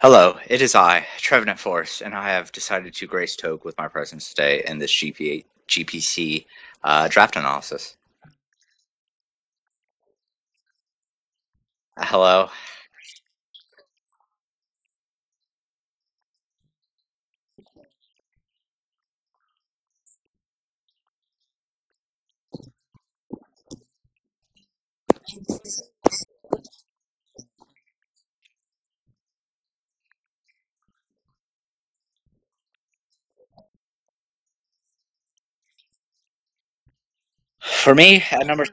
Hello, it is I, Trev Force, and I have decided to grace Toge with my presence today in this GPC draft analysis. Hello. For me, at number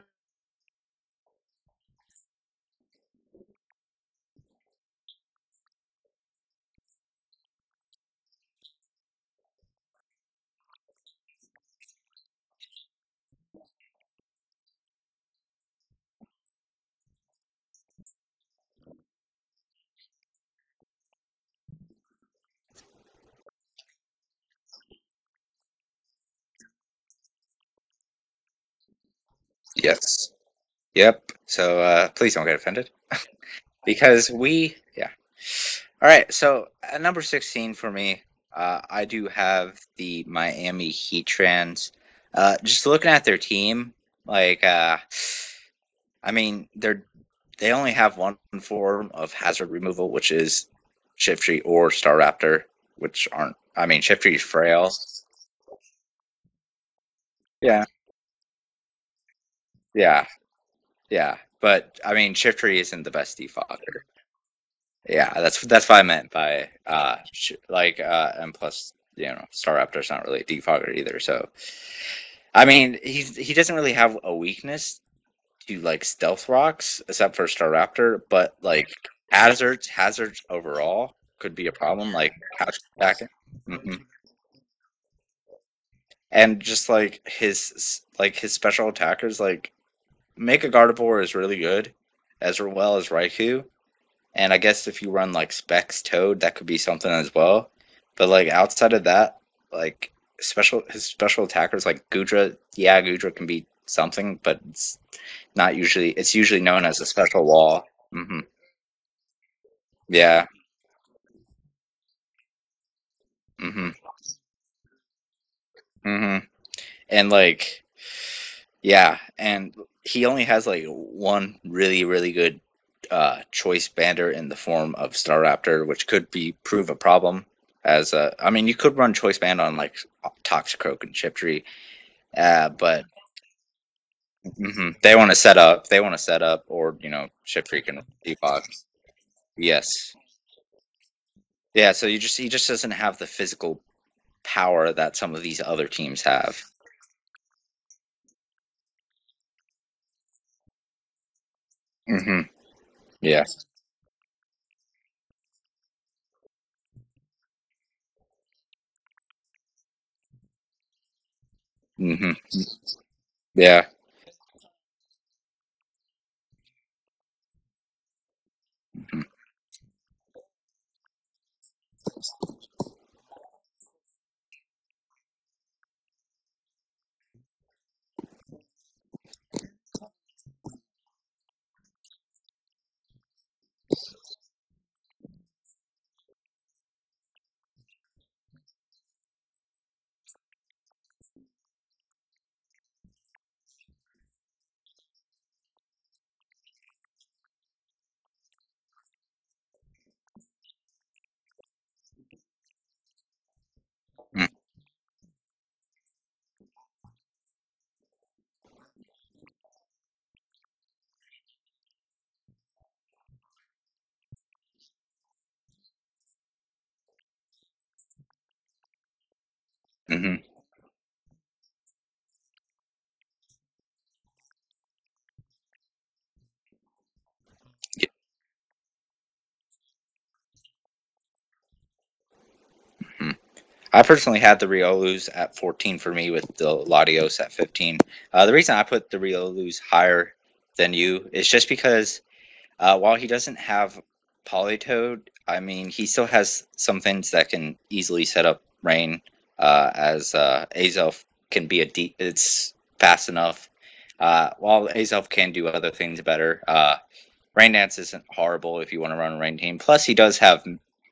yes, yep. So please don't get offended because yeah. All right. So at number 16 for me, I do have the Miami Heat Trans. Just looking at their team, like I mean, they only have one form of hazard removal, which is Shiftry or Staraptor, which aren't. I mean, Shiftry is frail. Yeah, yeah, yeah. But I mean, Shiftry isn't the best defogger. Yeah, that's what I meant by and plus, Staraptor's not really a defogger either. So I mean, he doesn't really have a weakness to like stealth rocks except for Staraptor, but like hazards overall could be a problem, like couch attacking. hmm And just like his special attackers, like Mega Gardevoir is really good, as well as Raikou. And I guess if you run like Specs Toad, that could be something as well. But like outside of that, like his special attackers like Gudra, yeah, Gudra can be something, but it's not usually. It's usually known as a special wall. Yeah. hmm hmm And like, yeah, and he only has like one really good choice bander in the form of Staraptor, which could prove a problem. I mean, you could run choice band on like Toxicroak and Chiptree, but they want to set up. They want to set up, or Chiptree can debug. Yes, yeah. So he just doesn't have the physical power that some of these other teams have. hmm Yeah. hmm Yeah. hmm hmm I personally had the Riolus at 14 for me with the Latios at 15. The reason I put the Riolus higher than you is just because while he doesn't have Polytoad, I mean, he still has some things that can easily set up Rain, as Azelf can be it's fast enough. While Azelf can do other things better, Rain Dance isn't horrible if you want to run a Rain team. Plus, he does have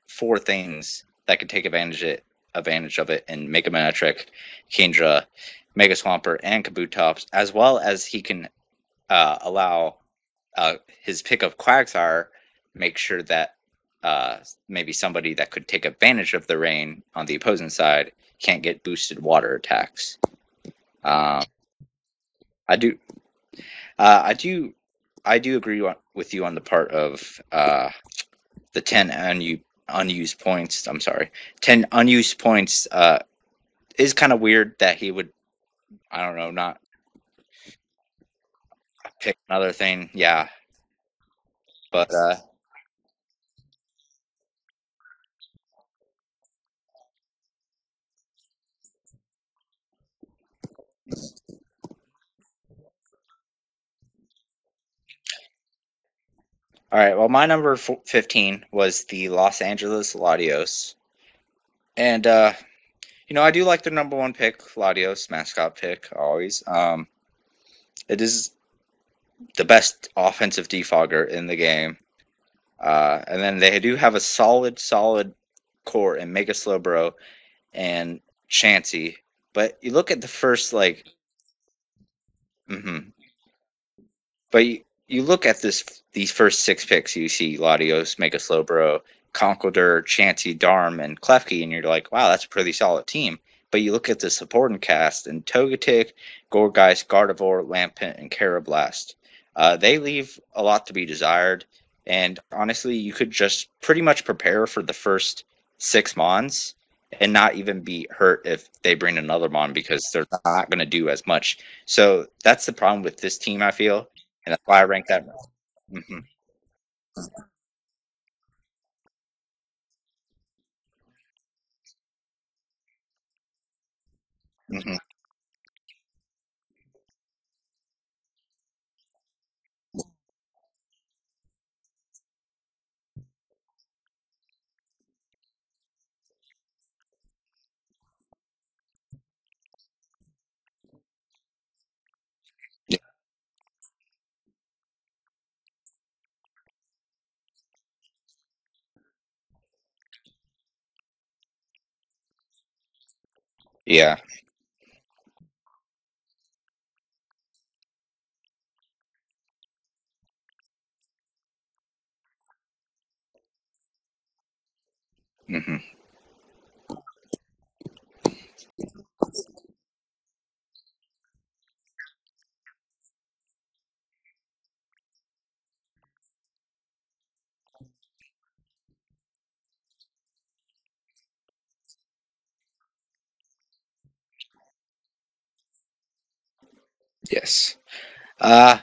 four things that can take advantage of it in Mega Manectric, Kingdra, Mega Swampert, and Kabutops, as well as he can allow his pick of Quagsire, make sure that maybe somebody that could take advantage of the rain on the opposing side can't get boosted water attacks. Um, I do, I do, I do agree with you on the part of the 10 unused points. I'm sorry, 10 unused points is kind of weird that he would, I don't know, not pick another thing. Yeah, but all right. Well, my number 15 was the Los Angeles Latios, and I do like the number one pick, Latios, mascot pick, always. It is the best offensive defogger in the game. And then they do have a solid core in Mega Slowbro and Chansey. But you look at the first, like, mm-hmm. But you look at these first six picks, you see Latios, Mega Slowbro, Conkeldurr, Chansey, Darm, and Klefki, and you're like, wow, that's a pretty solid team. But you look at the supporting cast, and Togetic, Gourgeist, Gardevoir, Lampent, and Carablast. They leave a lot to be desired, and honestly, you could just pretty much prepare for the first six Mons and not even be hurt if they bring another Mon because they're not going to do as much. So that's the problem with this team, I feel, and that's why I rank that. Mm-hmm, mm-hmm. Yeah. Mm-hmm. Yes. Uh,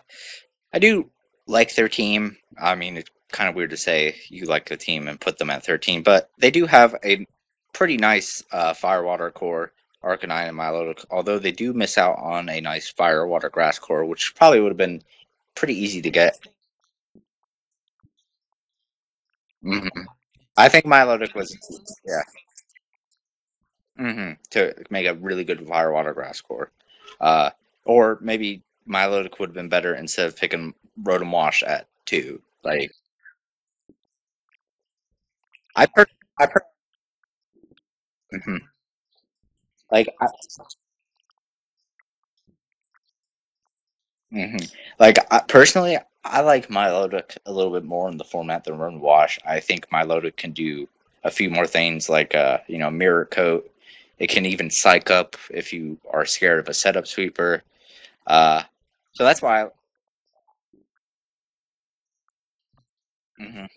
I do like their team. I mean, it's kind of weird to say you like the team and put them at 13, but they do have a pretty nice Firewater core, Arcanine and Milotic, although they do miss out on a nice Firewater Grass core, which probably would have been pretty easy to get. Hmm. I think Milotic was, yeah, to make a really good Firewater Grass core. Uh, or maybe Milotic would have been better instead of picking Rotom Wash at 2. Like, I per, I per, mhm. Like, personally, I like Milotic a little bit more in the format than Run Wash. I think Milotic can do a few more things, like Mirror Coat. It can even psych up if you are scared of a setup sweeper. Uh, so that's why. Mhm.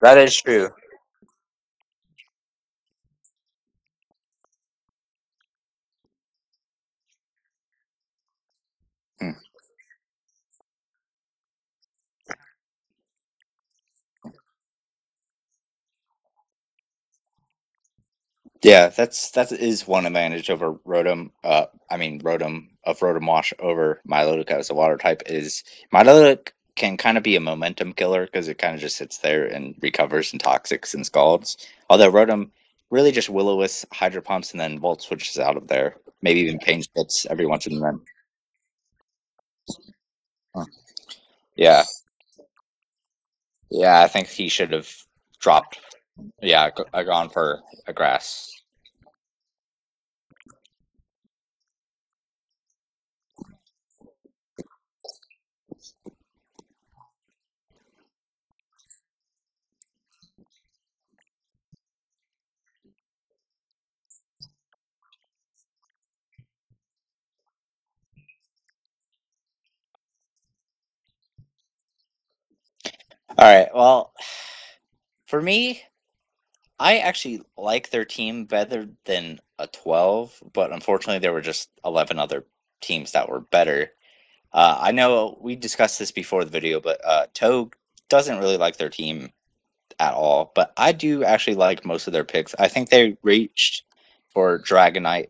That is true. Hmm. Yeah, that is one advantage over Rotom. Rotom Wash over Milotic as a water type is Milotic can kind of be a momentum killer because it kind of just sits there and recovers and toxics and scalds. Although Rotom really just Will-O-Wisp, Hydro Pumps, and then Volt switches out of there. Maybe even Pain Spits every once in a while. Huh. Yeah, yeah, I think he should have dropped. Yeah, gone for a grass. All right. Well, for me, I actually like their team better than a 12, but unfortunately, there were just 11 other teams that were better. I know we discussed this before the video, but Togue doesn't really like their team at all, but I do actually like most of their picks. I think they reached for Dragonite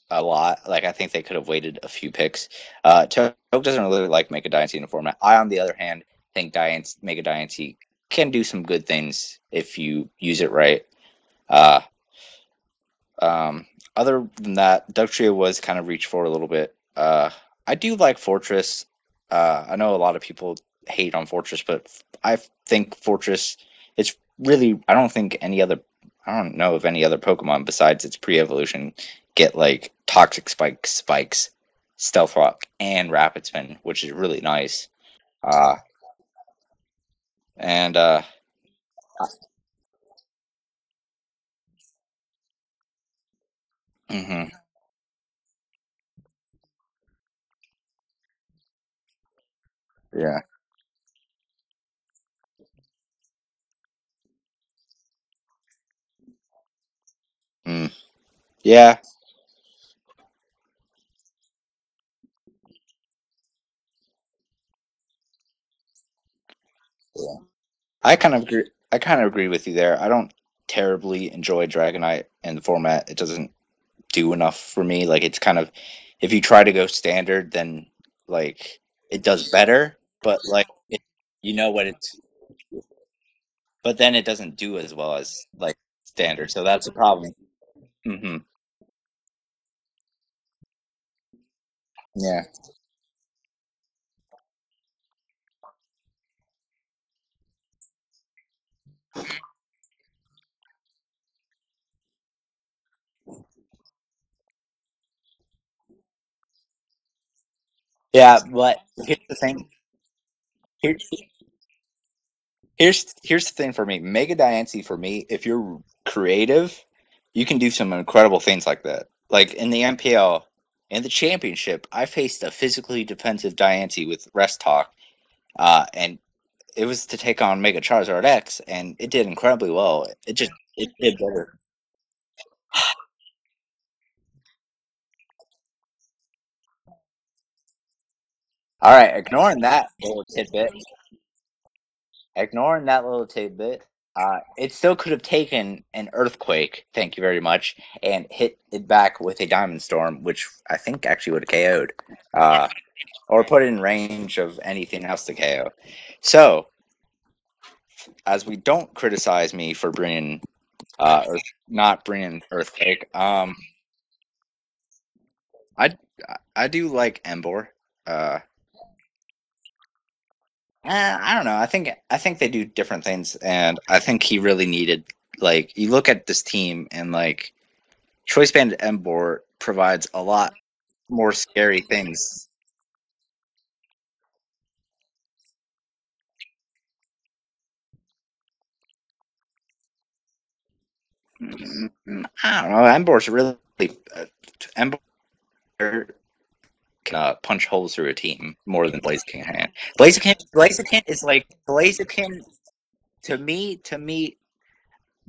a lot. Like, I think they could have waited a few picks. Togue doesn't really like Mega Dynasty in the format. I, on the other hand, think Mega Dynasty can do some good things if you use it right. Uh, um, Other than that, Dugtrio was kind of reached for a little bit. I do like Fortress. I know a lot of people hate on Fortress, but I think Fortress. It's really. I don't think any other. I don't know of any other Pokemon besides its pre-evolution get like Toxic Spikes, Stealth Rock, and Rapid Spin, which is really nice. Uh, and mhm, yeah, mm, yeah, yeah. I kind of agree. I kind of agree with you there. I don't terribly enjoy Dragonite in the format. It doesn't do enough for me. Like, it's kind of, if you try to go standard, then like it does better, but like you know what it's, but then it doesn't do as well as like standard. So that's a problem. Hmm. Yeah. Yeah, but here's the thing. Here, here's the thing for me. Mega Diancie for me, if you're creative, you can do some incredible things like that. Like in the MPL and the championship, I faced a physically defensive Diancie with Rest Talk, and it was to take on Mega Charizard X, and it did incredibly well. It did better. All right, ignoring that little tidbit, it still could have taken an earthquake. Thank you very much, and hit it back with a diamond storm, which I think actually would have KO'd, or put it in range of anything else to KO. So, as we don't criticize me for bringing, or not bringing earthquake, I I do like Embor. Uh, I don't know. I think they do different things, and I think he really needed, like, you look at this team and like Choice Band Embor provides a lot more scary things. I don't know. Embor's really Embor can punch holes through a team more than Blaziken can. Blaziken is like Blaziken to me,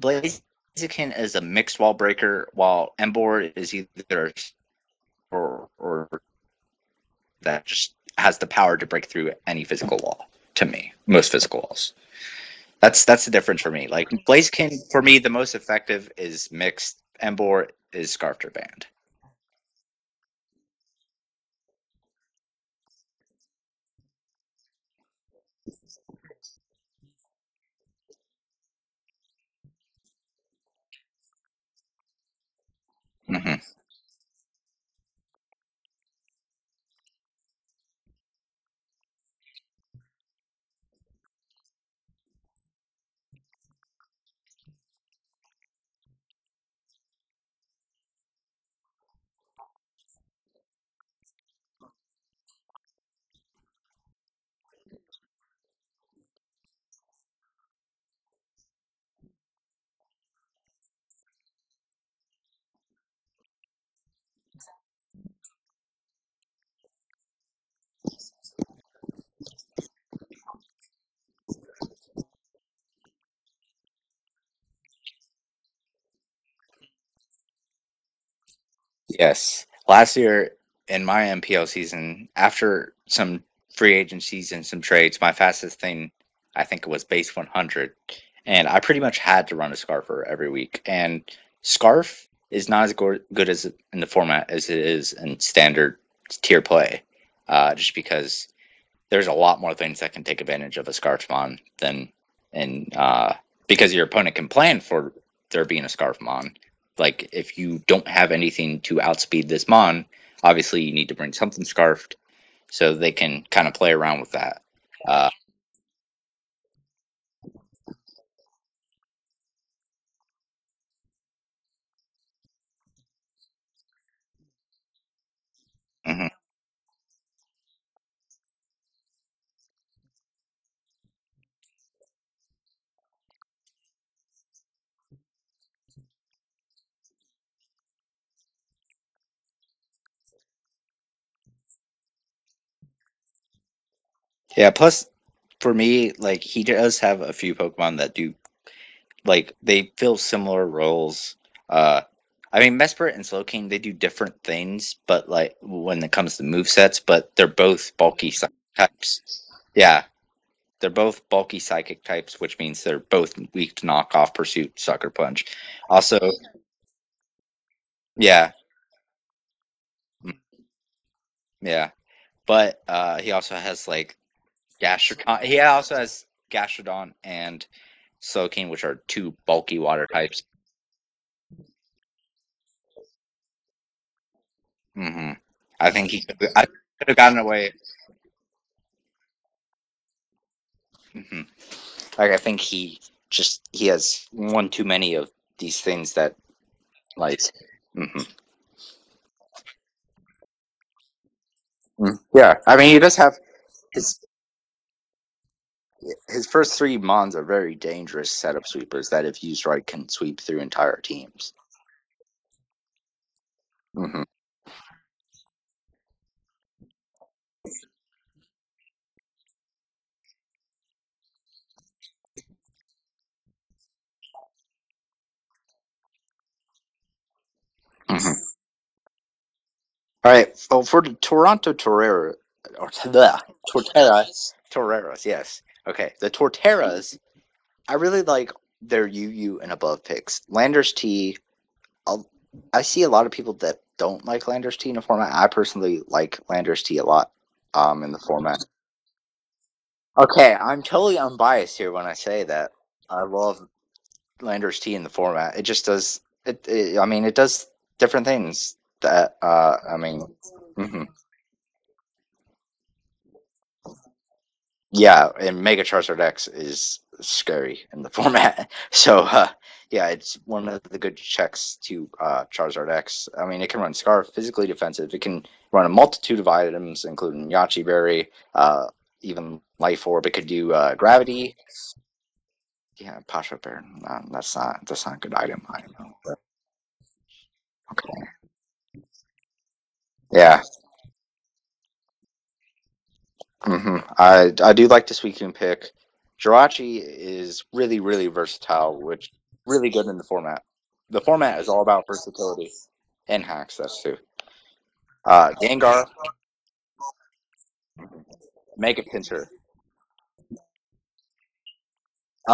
Blaziken is a mixed wall breaker, while Embor is either or that just has the power to break through any physical wall. To me, most physical walls. That's the difference for me. Like Blaziken, for me, the most effective is mixed. Embor is scarfed or banned. Hmm. Yes. Last year in my MPL season, after some free agencies and some trades, my fastest thing, I think it was base 100. And I pretty much had to run a Scarfer every week. And Scarf is not as good as in the format as it is in standard tier play, just because there's a lot more things that can take advantage of a Scarf Mon than in because your opponent can plan for there being a Scarf Mon. Like if you don't have anything to outspeed this Mon, obviously you need to bring something scarfed so they can kind of play around with that. Uh, mhm. Yeah. Plus, for me, like he does have a few Pokemon that do like they fill similar roles. Uh, I mean, Mesprit and Slowking they do different things, but like when it comes to move sets, but they're both bulky types. Yeah, they're both bulky psychic types, which means they're both weak to knockoff, pursuit, sucker punch. Also, yeah, mm, yeah, but he also has like Gastrodon. He also has Gastrodon and Slowking, which are two bulky water types. Hmm. I think I could have gotten away. Hmm. Like I think he has one too many of these things that like. Hmm. Yeah, I mean he does have his his first three mons are very dangerous setup sweepers that, if used right, can sweep through entire teams. Hmm. Hmm. All right. Well, for the Toronto Torero, or the Toreros, yes. Okay, the Torteras. I really like their UU and above picks. Landers T. I'll, I see a lot of people that don't like Landers T in the format. I personally like Landers T a lot. In the format. Okay, I'm totally unbiased here when I say that. I love Landers T in the format. It just does I mean, it does different things. That I mean, mhm. Yeah, and Mega Charizard X is scary in the format. So yeah, it's one of the good checks to Charizard X. I mean, it can run Scarf, physically defensive. It can run a multitude of items, including Yachi Berry, even Life Orb. It could do Gravity. Yeah, Pasha Bear. No, that's not a good item. I don't know. But, okay. Yeah. I do like the Suicune pick. Jirachi is really versatile, which really good in the format. The format is all about versatility and hacks. That's too. Gengar, Mega Pinsir,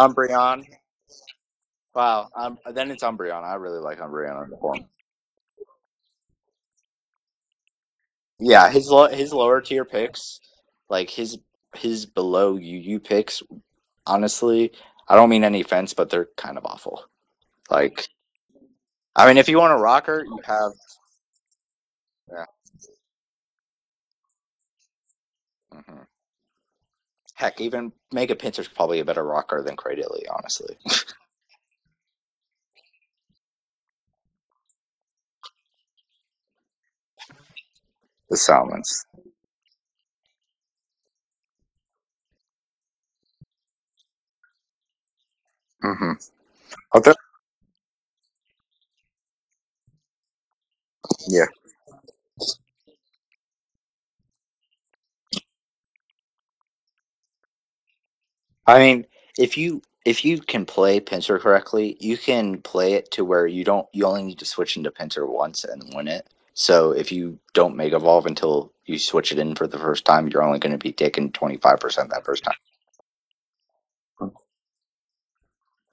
Umbreon. Wow, then it's Umbreon. I really like Umbreon in the form. Yeah, his lower tier picks, like his below UU picks. Honestly, I don't mean any offense, but they're kind of awful. Like, I mean, if you want a rocker, you have. Yeah. hmm Heck, even Mega Pinsir's probably a better rocker than Cradily, honestly. The Salmons. Mm-hmm. Although, yeah, I mean, if you can play Pinsir correctly, you can play it to where you only need to switch into Pinsir once and win it. So if you don't Mega Evolve until you switch it in for the first time, you're only going to be taking 25% that first time.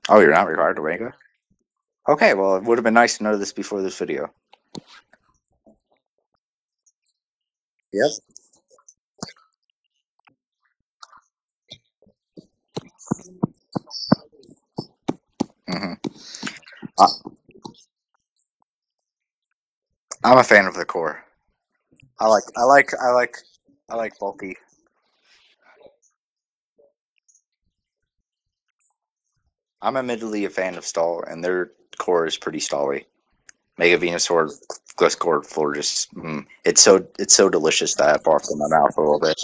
Oh, you're not required to Mega? Okay, well, it would have been nice to know this before this video. Yep. hmm Uh, I'm a fan of the core. I like bulky. I'm admittedly a fan of stall, and their core is pretty stally. Mega Venusaur, Gliscor, Florges. It's so delicious that I barfed in my mouth a little bit.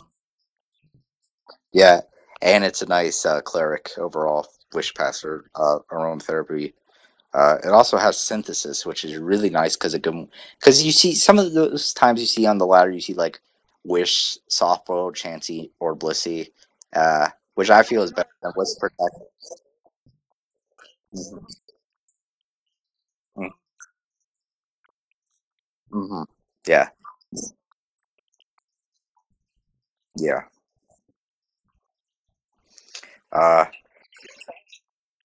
Yeah, and it's a nice cleric overall. Wish Passer, aromatherapy. It also has synthesis, which is really nice because you see some of those times you see on the ladder, you see like Wish, Softball, Chansey, or Blissey, which I feel is better than Wish Protect. Mm-hmm. Yeah, yeah. Uh,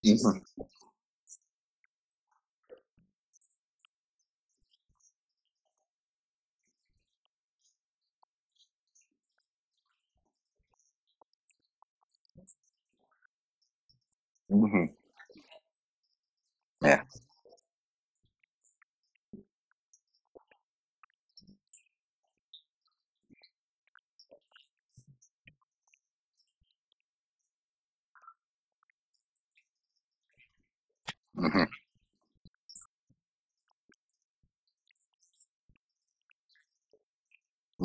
mhm, mhm, yeah. hmm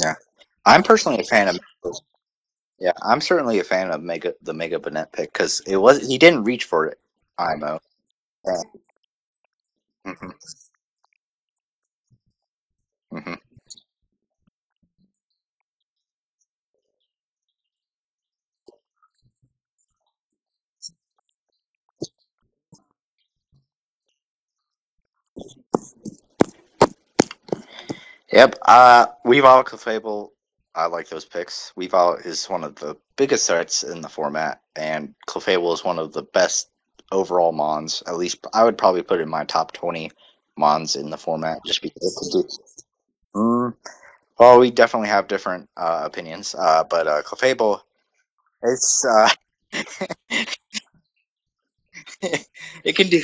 Yeah. I'm personally a fan of. Yeah, I'm certainly a fan of Mega Bennett pick because he didn't reach for it. IMO. Yeah. hmm hmm Yep. Weavile Clefable. I like those picks. Weavile is one of the biggest threats in the format, and Clefable is one of the best overall mons. At least I would probably put it in my top 20 mons in the format, just because it can do. Mm, well, we definitely have different opinions, but Clefable, it's it can do.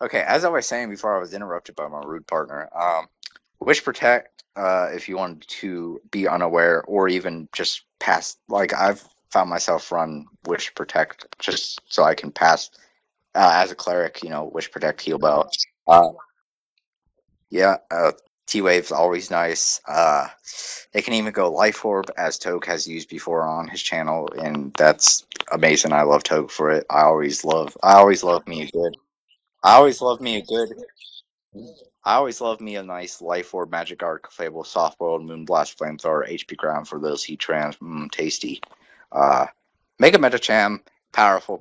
Okay, as I was saying before, I was interrupted by my rude partner. Wish Protect, if you wanted to be unaware or even just pass, like I've found myself run Wish Protect just so I can pass as a cleric. Wish Protect Heal Bell. Uh, yeah, T Wave's always nice. They can even go Life Orb, as Toge has used before on his channel, and that's amazing. I love Toge for it. I always love me a good. I always love me a good. I always love me a nice Life Orb, Magic Arc, Fable, Softboiled, Moonblast, Flamethrower, HP Ground for those heat trans. Tasty. Uh, Mega Metacham, powerful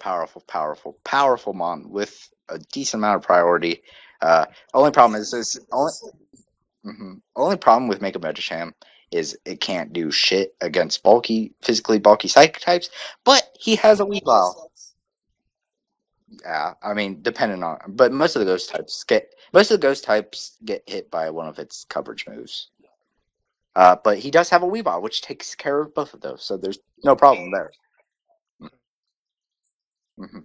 mon with a decent amount of priority. Only problem is only problem with Mega Metacham is it can't do shit against physically bulky psychic types, but he has a Weavile. Yeah, I mean, depending on, but most of the ghost types get hit by one of its coverage moves. But he does have a Weavile, which takes care of both of those, so there's no problem there. Mm-hmm.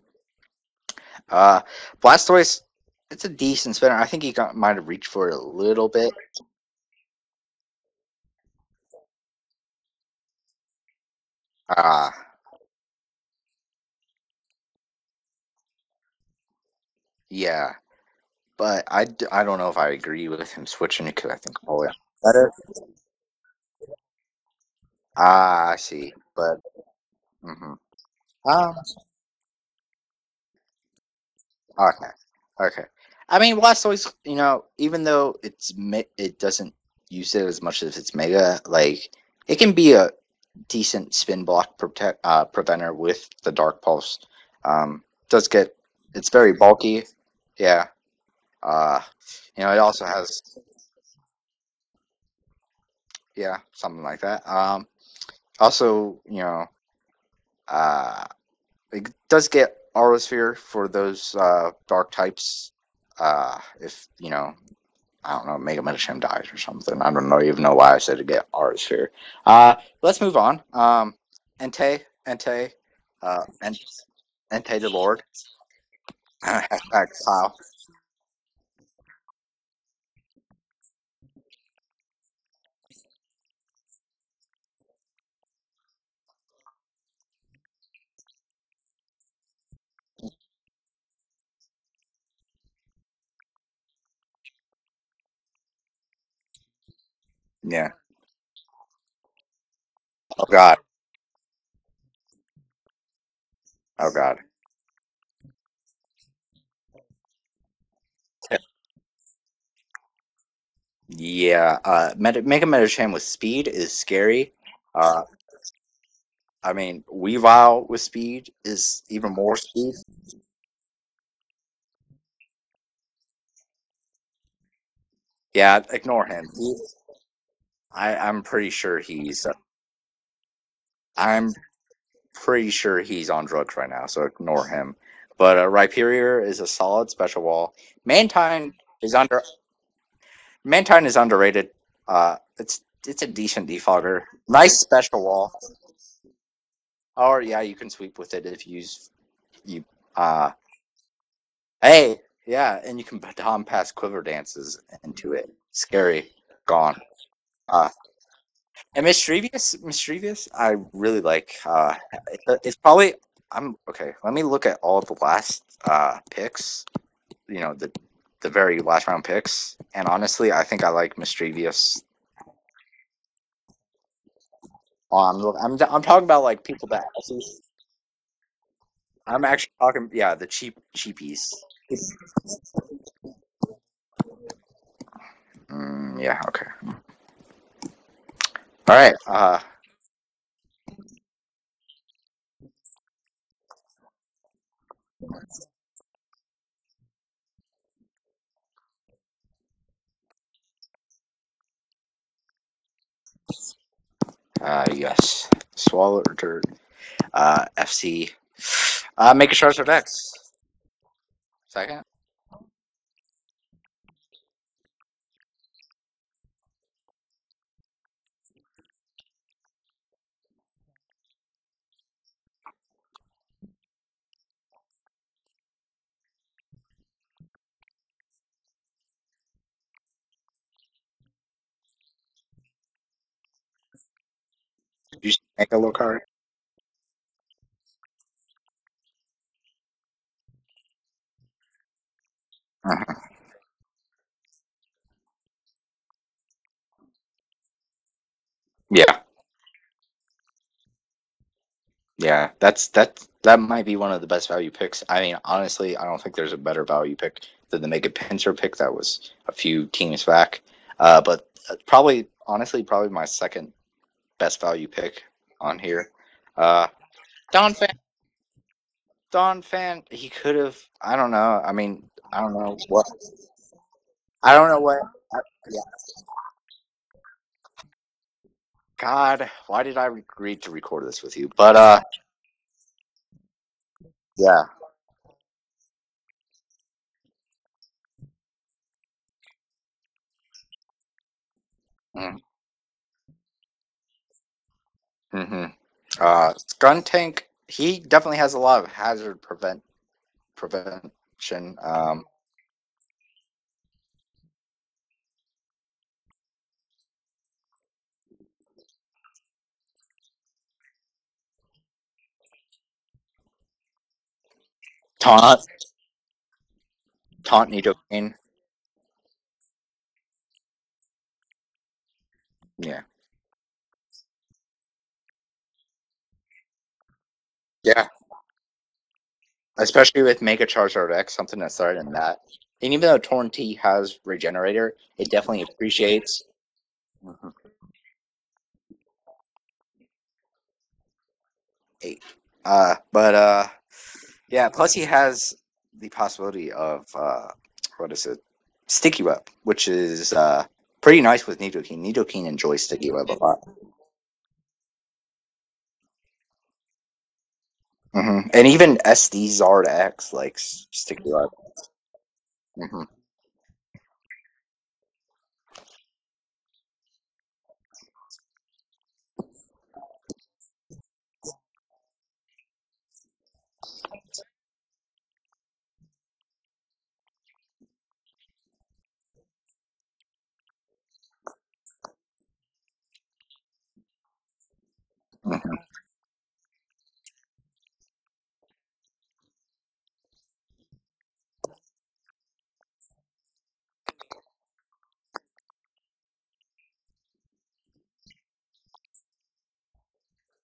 Uh, Blastoise, it's a decent spinner. I think might have reached for it a little bit. Uh, yeah, but I don't know if I agree with him switching it because I think oh yeah better. I see, but mm-hmm. um, okay, okay. I mean, Blastoise, even though it doesn't use it as much as its Mega, like it can be a decent spin block preventer with the Dark Pulse. Does get it's very bulky, yeah. Uh, it also has yeah something like that. Also, uh, it does get Aurasphere for those dark types. If I don't know, Mega Metacham dies or something. I don't know even know why I said to get Aurasphere. Let's move on. Entei, and Entei the Lord. Kyle. Yeah. Oh God. Oh God. Yeah. Mega Metacham with speed is scary. Uh, I mean, Weavile with speed is even more speed. Yeah, ignore him. I'm pretty sure I'm pretty sure he's on drugs right now, so ignore him. But Rhyperior is a solid special wall. Mantine is under Mantine is underrated. It's a decent defogger. Nice special wall. Or yeah, you can sweep with it if you use you. Hey, yeah, and you can baton pass quiver dances into it. Scary, gone. Uh, and Mischievous, I really like. It's probably I'm okay. Let me look at all the last picks. The very last round picks, and honestly, I think I like Mischievous. I'm talking about like people that I'm actually talking. Yeah, the cheapies. Yeah. Okay. All right. Yes. Swallow dirt. FC. Make a Charizard X. Second. Did you make a low card? Uh-huh. Yeah. Yeah, that might be one of the best value picks. I mean, honestly, I don't think there's a better value pick than the Mega Pincer pick that was a few teams back. But probably, honestly, probably my second best value pick on here. Uh, Don Fan, Don Fan, he could have. I don't know. I mean, I don't know what. I don't know what. Yeah. God, why did I agree to record this with you? But yeah. Mm-hmm. Mm-hmm. Gun Tank, he definitely has a lot of hazard prevention. Taunt, taunt Nidoking. Yeah, yeah. Especially with Mega Charizard X, something that started in that. And even though Torrent has Regenerator, it definitely appreciates. Mhm. Eight. But yeah. Plus, he has the possibility of what is it? Sticky Web, which is pretty nice with Nidoking. Nidoking enjoys Sticky Web a lot. And even SD Zard X likes Sticky Web. hmm hmm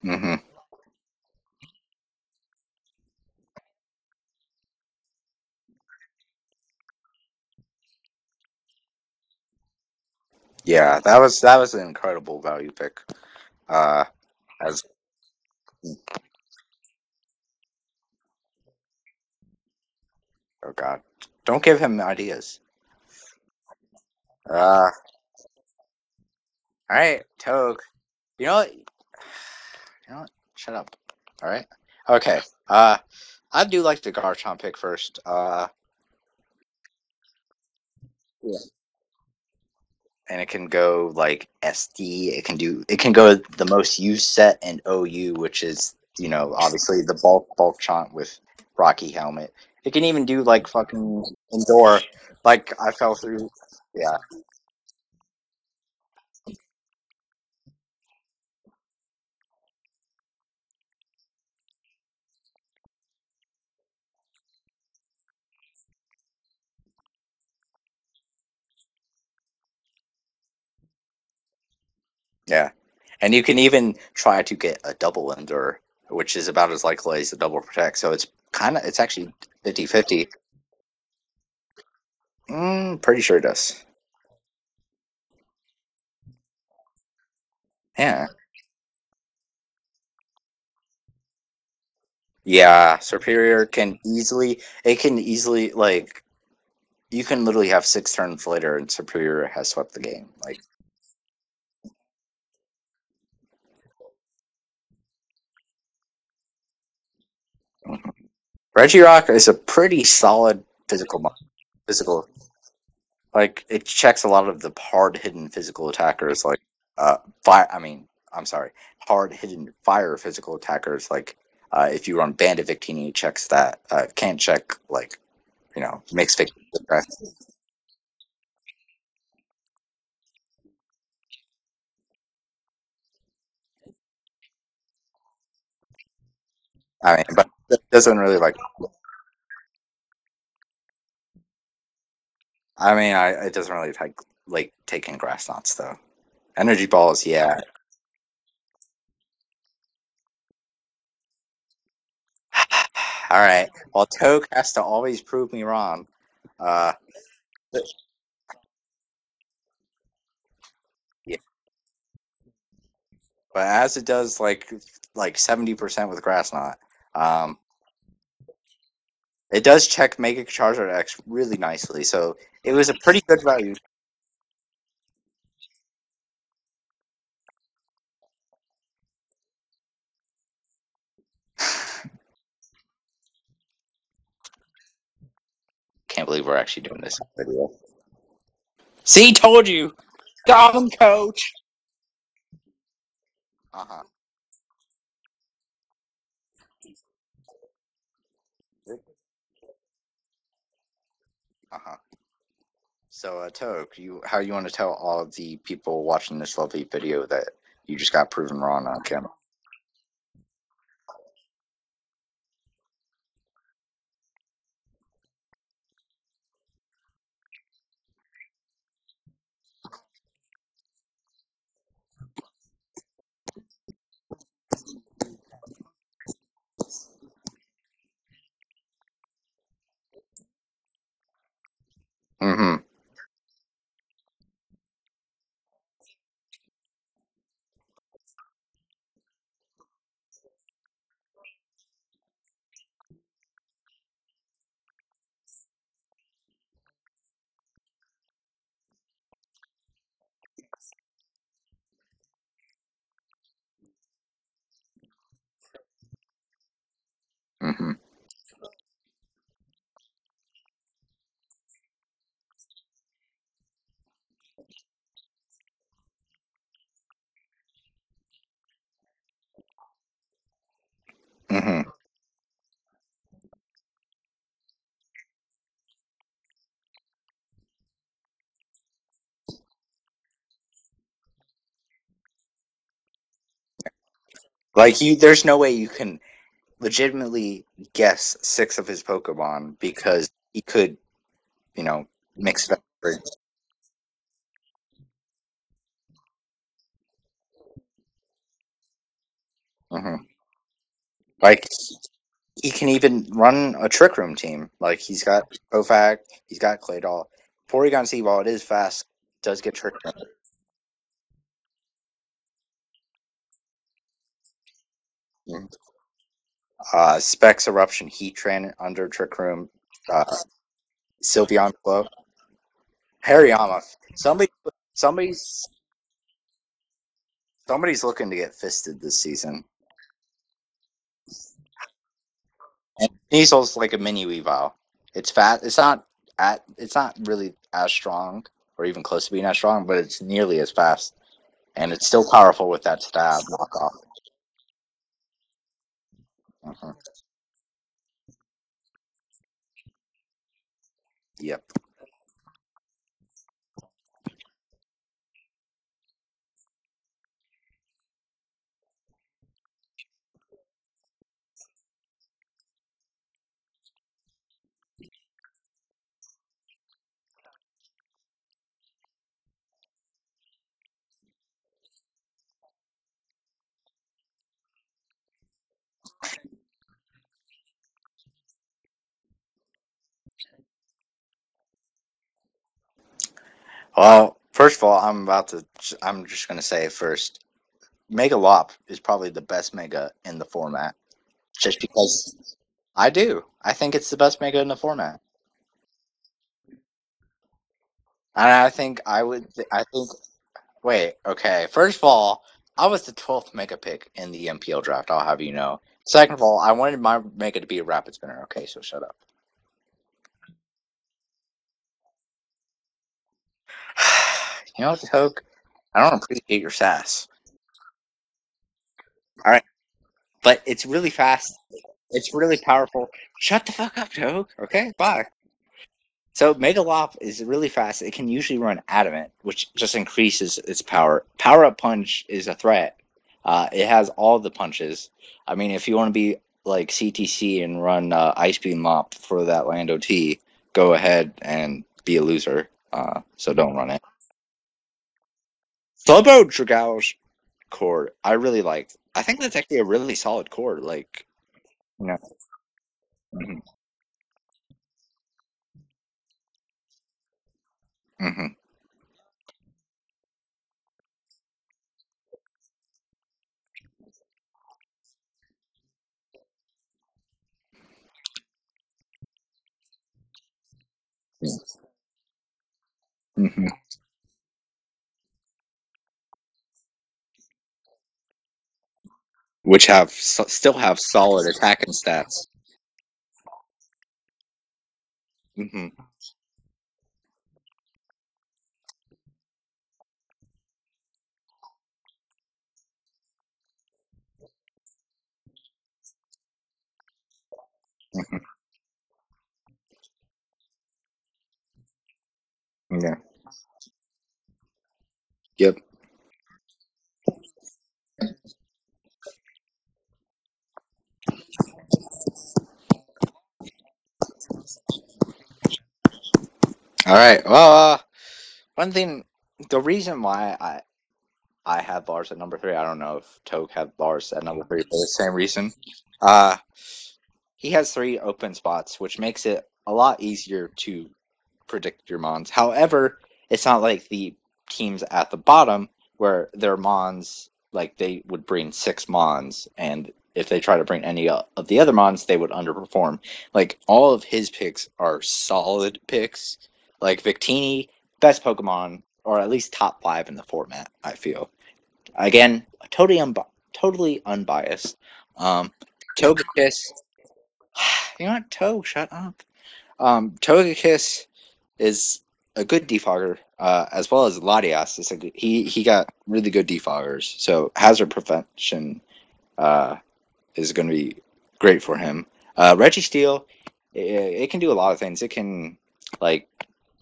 hmm Yeah, that was an incredible value pick. Uh, as oh god, don't give him ideas. All right, Toge. You know what? You know what? Shut up. All right. Okay. I do like the Garchomp pick first. Yeah. And it can go like SD. It can go the most used set and OU, which is obviously the bulk chant with Rocky helmet. It can even do like fucking indoor. Like I fell through. Yeah, yeah. And you can even try to get a double endure, which is about as likely as a double protect. So it's actually 50-50. Pretty sure it does. Yeah. Yeah, Superior can easily like you can literally have 6 turns later and Superior has swept the game. Like Regirock is a pretty solid physical. Like it checks a lot of the hard hidden physical attackers like fire. I mean, I'm sorry, hard hidden fire physical attackers. Like if you run Bandit Victini, it checks that. Can't check like mixed Victini. I mean, but it doesn't really like. I mean, it doesn't really like taking grass knots though. Energy balls, yeah. All right. Well, Toke has to always prove me wrong. Uh, yeah, but as it does, like 70% with Grass Knot, it does check Mega Charizard X really nicely. So it was a pretty good value. Can't believe we're actually doing this video. See, told you, dumb coach. Uh huh. Uh huh. So, Toke, how you want to tell all of the people watching this lovely video that you just got proven wrong on camera? Mm-hmm. Mm-hmm. Mm-hmm. Like there's no way you can legitimately guess six of his Pokemon because he could, you know, mix it up. Mm-hmm. Like he can even run a Trick Room team. Like he's got Kofak, he's got Claydol. Porygon Z, while it is fast, does get Trick Room. Mhm. Specs Eruption, Heatran under Trick Room, uh, Sylveon Flow, Hariyama. Somebody, somebody's, somebody's looking to get fisted this season. And Sneasel's like a mini Weavile. It's fat. It's not at. It's not really as strong, or even close to being as strong, but it's nearly as fast, and it's still powerful with that stab knockoff. Hmm. Yep. Well, first of all, I'm just gonna say first, Mega Lop is probably the best Mega in the format, just because I do. I think it's the best Mega in the format, and I think I would. I think. Wait. Okay. First of all, I was the 12th Mega pick in the MPL draft. I'll have you know. Second of all, I wanted my Mega to be a Rapid Spinner. Okay, so shut up. You know what, Toke? I don't appreciate your sass. All right, but it's really fast. It's really powerful. Shut the fuck up, Toke. Okay, bye. So Megalop is really fast. It can usually run Adamant, which just increases its power. Power Up Punch is a threat. It has all the punches. I mean, if you want to be like CTC and run Ice Beam Mop for that Lando T, go ahead and be a loser. So don't run it. Slowbo Dragau's cord, I really like. I think that's actually a really solid cord. Like, you know. Hmm. Hmm. Hmm. Which still have solid attacking stats. Hmm. Hmm. Yeah. Yep. All right. Well, one thing, the reason why I have bars at number three, I don't know if Toge had bars at number three for the same reason. Uh, he has three open spots, which makes it a lot easier to predict your mons. However, it's not like the teams at the bottom where their mons, like they would bring six mons, and if they try to bring any of the other mons, they would underperform. Like all of his picks are solid picks. Like Victini, best Pokemon, or at least top five in the format. I feel again totally unbiased. Um, Togekiss, you know what? Toe, shut up. Togekiss is a good defogger, as well as Latias. He got really good defoggers, so hazard prevention uh, is going to be great for him. Reggie Steel, it can do a lot of things. It can like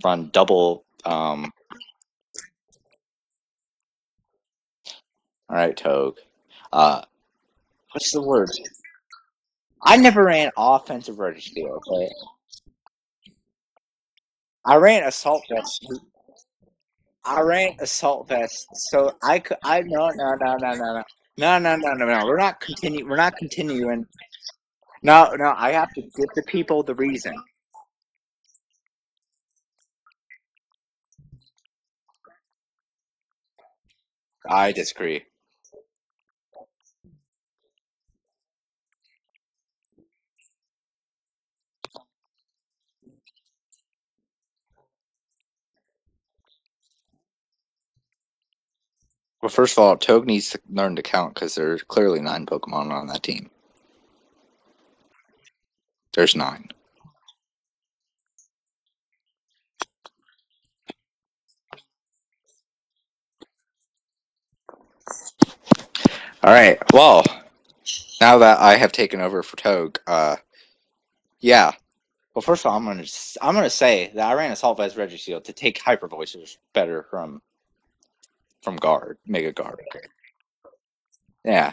run double. All right, Toge. Uh, what's the word? I never ran offensive Reggie Steel. Okay, I ran assault vest. I ran assault vest, so I could. I no. We're not continue. We're not continuing. No. I have to give the people the reason. I disagree. Well, first of all, Toge needs to learn to count because there's clearly nine Pokemon on that team. There's nine. All right. Well, now that I have taken over for Toge, yeah. Well, first of all, I'm gonna say that I ran assault vest Registeel to take hyper voices better from guard, mega guard. Okay. Yeah.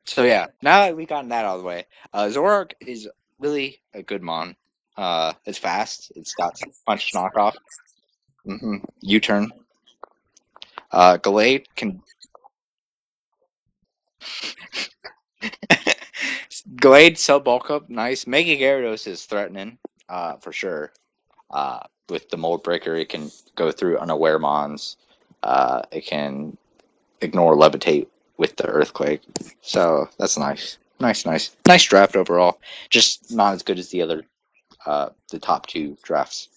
So yeah, now that we gotten that out of the way, Zoroark is really a good mon. It's fast. It's got punch knockoff. U-turn. Gallade can. Glade sub bulk up, nice. Mega Gyarados is threatening, for sure. With the mold breaker, it can go through unaware mons. It can ignore levitate with the earthquake. So that's nice. Nice draft overall. Just not as good as the top two drafts.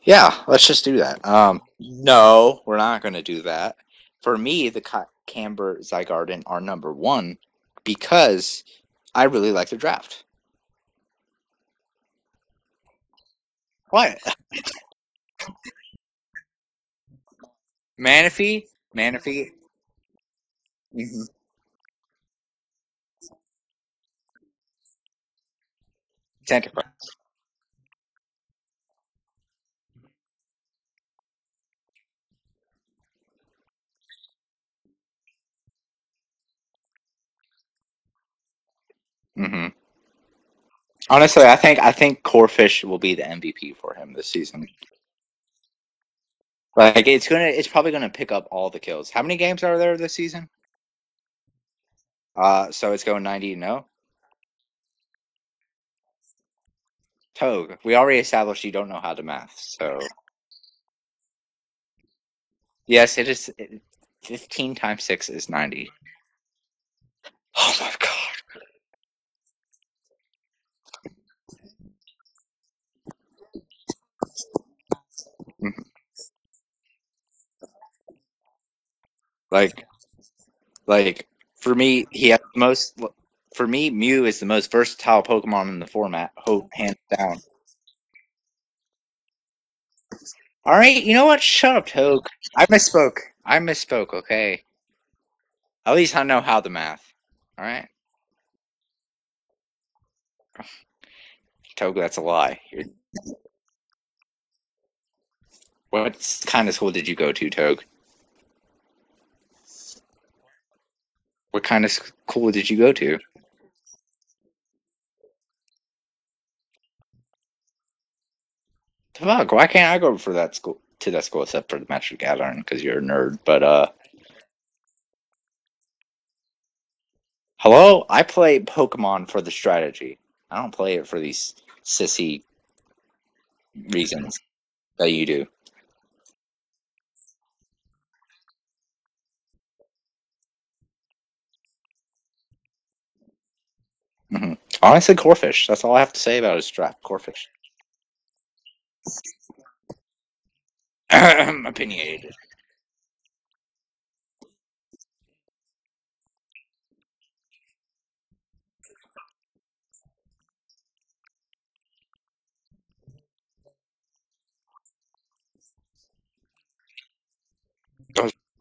Yeah, let's just do that. No, we're not going to do that. For me, the Camber Zygarden are number one because I really like the draft. What? Manaphy. Mm-hmm. Santa. Mm-hmm. Honestly, I think Corfish will be the MVP for him this season. Like it's probably gonna pick up all the kills. How many games are there this season? So it's going 90. No, Togue. We already established you don't know how to math. So yes, it is. 15 times 6 is 90. Oh my god. Mhm. Like like for me, he has the most. For me, Mew is the most versatile Pokemon in the format. Hope hands down. All right, you know what? Shut up, Togue. I misspoke. I misspoke. Okay. At least I know how the math. All right, Togue. That's a lie. What kind of school did you go to, Togue? What kind of school did you go to? Fuck, why can't I go for that school to that school except for the Magic the Gathering because you're a nerd? But hello, I play Pokemon for the strategy. I don't play it for these sissy reasons that you do. Hmm. Honestly, Corfish. That's all I have to say about his draft. Corfish. Opinionated.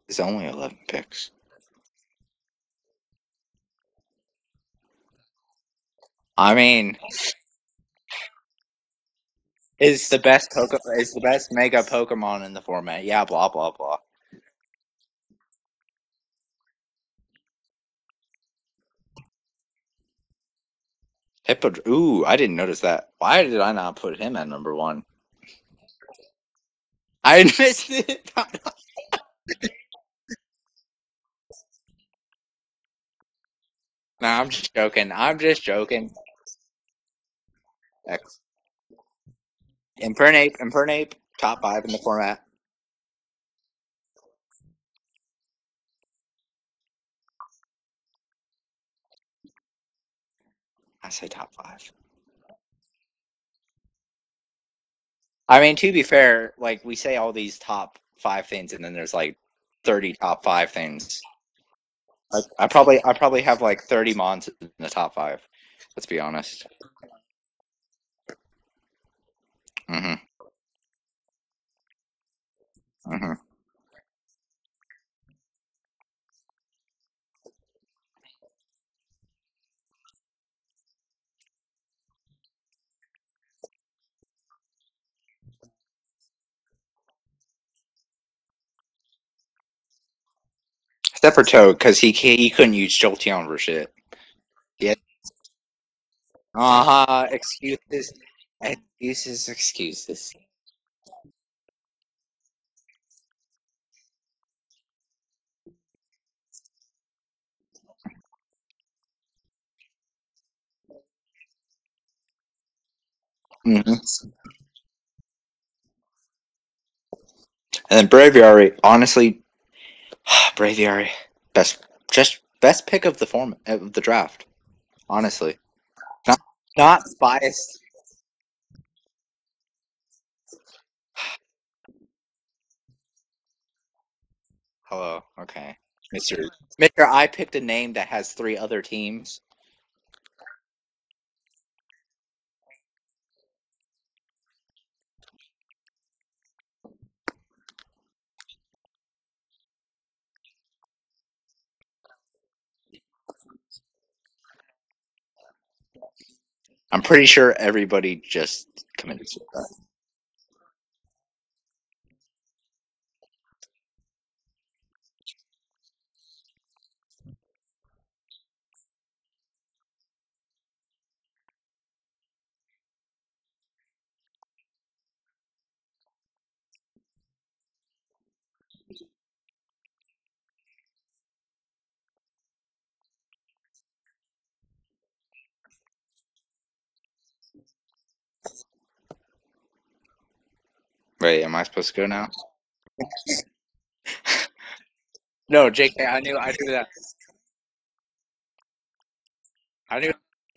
It's only 11 picks. I mean, is the best Mega Pokemon in the format. Yeah, blah blah blah. Hippo. Ooh, I didn't notice that. Why did I not put him at number one? I missed it. Nah, I'm just joking. I'm just joking. X. Impernape, top five in the format. I say top five. I mean, to be fair, like we say all these top five things, and then there's like 30 top five things. I probably have like 30 mons in the top five. Let's be honest. Hmm. Hmm. Except for Toad, because he couldn't use Jolteon for shit. Yeah. Excuses. Excuses. Excuses. Hmm. And then Braviary, honestly, Braviary, best just best pick of the form of the draft. Honestly, not not biased. Hello, okay, Mister. I picked a name that has three other teams. I'm pretty sure everybody just committed suicide. Wait, am I supposed to go now? No, JK, I knew that. I knew